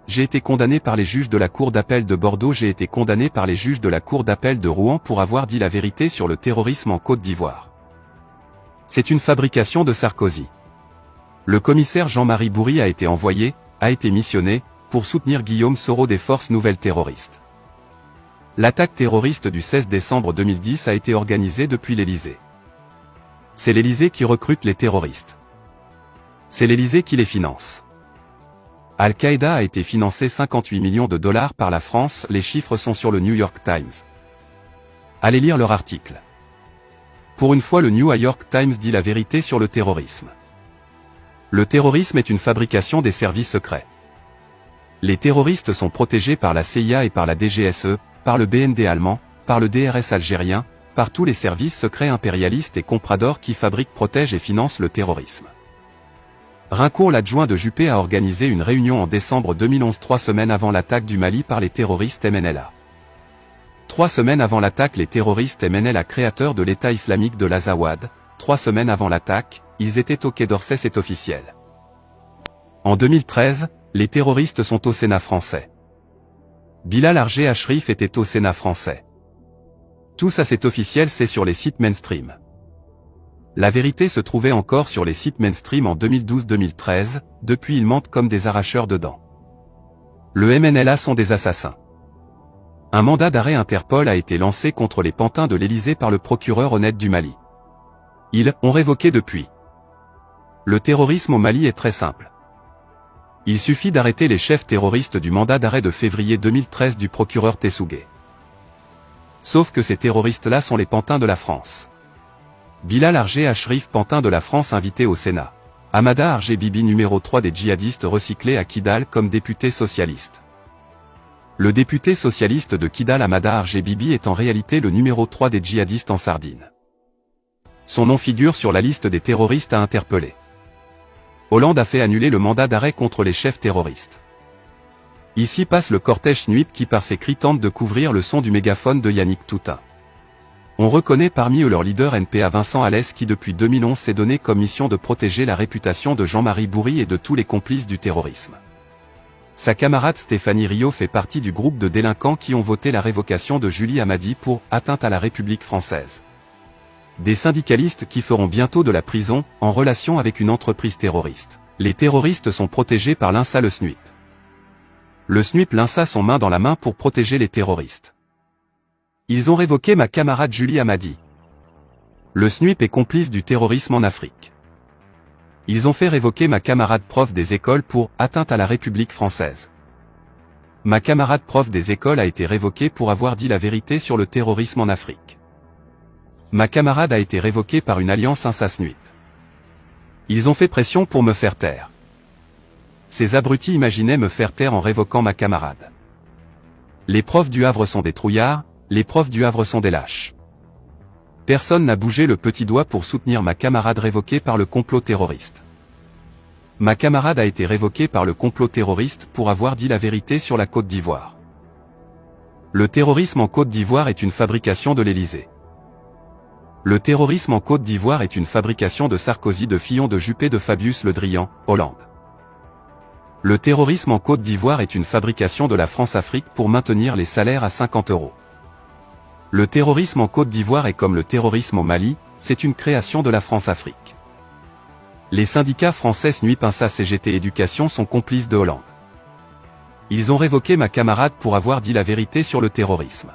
J'ai été condamné par les juges de la Cour d'appel de Bordeaux. J'ai été condamné par les juges de la Cour d'appel de Rouen pour avoir dit la vérité sur le terrorisme en Côte d'Ivoire. C'est une fabrication de Sarkozy. Le commissaire Jean-Marie Bourry a été missionné, pour soutenir Guillaume Soro des forces nouvelles terroristes. L'attaque terroriste du 16 décembre 2010 a été organisée depuis l'Élysée. C'est l'Élysée qui recrute les terroristes. C'est l'Élysée qui les finance. Al-Qaïda a été financé 58 millions de dollars par la France, les chiffres sont sur le New York Times. Allez lire leur article. Pour une fois, le New York Times dit la vérité sur le terrorisme. Le terrorisme est une fabrication des services secrets. Les terroristes sont protégés par la CIA et par la DGSE, par le BND allemand, par le DRS algérien, par tous les services secrets impérialistes et compradors qui fabriquent, protègent et financent le terrorisme. Rincourt, l'adjoint de Juppé, a organisé une réunion en décembre 2011, 3 semaines avant l'attaque du Mali par les terroristes MNLA. 3 semaines avant l'attaque, les terroristes MNLA, créateurs de l'État islamique de l'Azawad, 3 semaines avant l'attaque, ils étaient au Quai d'Orsay, c'est officiel. En 2013, les terroristes sont au Sénat français. Bilal Argé Achrif était au Sénat français. Tout ça c'est officiel, c'est sur les sites mainstream. La vérité se trouvait encore sur les sites mainstream en 2012-2013, depuis ils mentent comme des arracheurs de dents. Le MNLA sont des assassins. Un mandat d'arrêt Interpol a été lancé contre les pantins de l'Élysée par le procureur honnête du Mali. Ils ont révoqué depuis. Le terrorisme au Mali est très simple. Il suffit d'arrêter les chefs terroristes du mandat d'arrêt de février 2013 du procureur Tessougué. Sauf que ces terroristes-là sont les pantins de la France. Bilal Argé Achrif, pantin de la France, invité au Sénat. Hamada Argé Bibi, numéro 3 des djihadistes recyclés à Kidal comme député socialiste. Le député socialiste de Kidal, Hamada Argé Bibi, est en réalité le numéro 3 des djihadistes en Sardine. Son nom figure sur la liste des terroristes à interpeller. Hollande a fait annuler le mandat d'arrêt contre les chefs terroristes. Ici passe le cortège SNUIP qui par ses cris tente de couvrir le son du mégaphone de Yannick Toutain. On reconnaît parmi eux leur leader NPA Vincent Alès qui depuis 2011 s'est donné comme mission de protéger la réputation de Jean-Marie Bourry et de tous les complices du terrorisme. Sa camarade Stéphanie Rio fait partie du groupe de délinquants qui ont voté la révocation de Julie Hamadi pour atteinte à la République française. Des syndicalistes qui feront bientôt de la prison, en relation avec une entreprise terroriste. Les terroristes sont protégés par l'INSA, le SNUIP. Le SNUIP, l'INSA sont main dans la main pour protéger les terroristes. Ils ont révoqué ma camarade Julie Hamadi. Le SNUIP est complice du terrorisme en Afrique. Ils ont fait révoquer ma camarade prof des écoles pour atteinte à la République française. Ma camarade prof des écoles a été révoquée pour avoir dit la vérité sur le terrorisme en Afrique. Ma camarade a été révoquée par une alliance INSA-SNUIP. Ils ont fait pression pour me faire taire. Ces abrutis imaginaient me faire taire en révoquant ma camarade. Les profs du Havre sont des trouillards, les profs du Havre sont des lâches. Personne n'a bougé le petit doigt pour soutenir ma camarade révoquée par le complot terroriste. Ma camarade a été révoquée par le complot terroriste pour avoir dit la vérité sur la Côte d'Ivoire. Le terrorisme en Côte d'Ivoire est une fabrication de l'Élysée. Le terrorisme en Côte d'Ivoire est une fabrication de Sarkozy, de Fillon, de Juppé, de Fabius Le Drian, Hollande. Le terrorisme en Côte d'Ivoire est une fabrication de la France-Afrique pour maintenir les salaires à 50 €. Le terrorisme en Côte d'Ivoire est comme le terrorisme au Mali, c'est une création de la France-Afrique. Les syndicats français SNUIP, INSA, CGT Éducation sont complices de Hollande. Ils ont révoqué ma camarade pour avoir dit la vérité sur le terrorisme.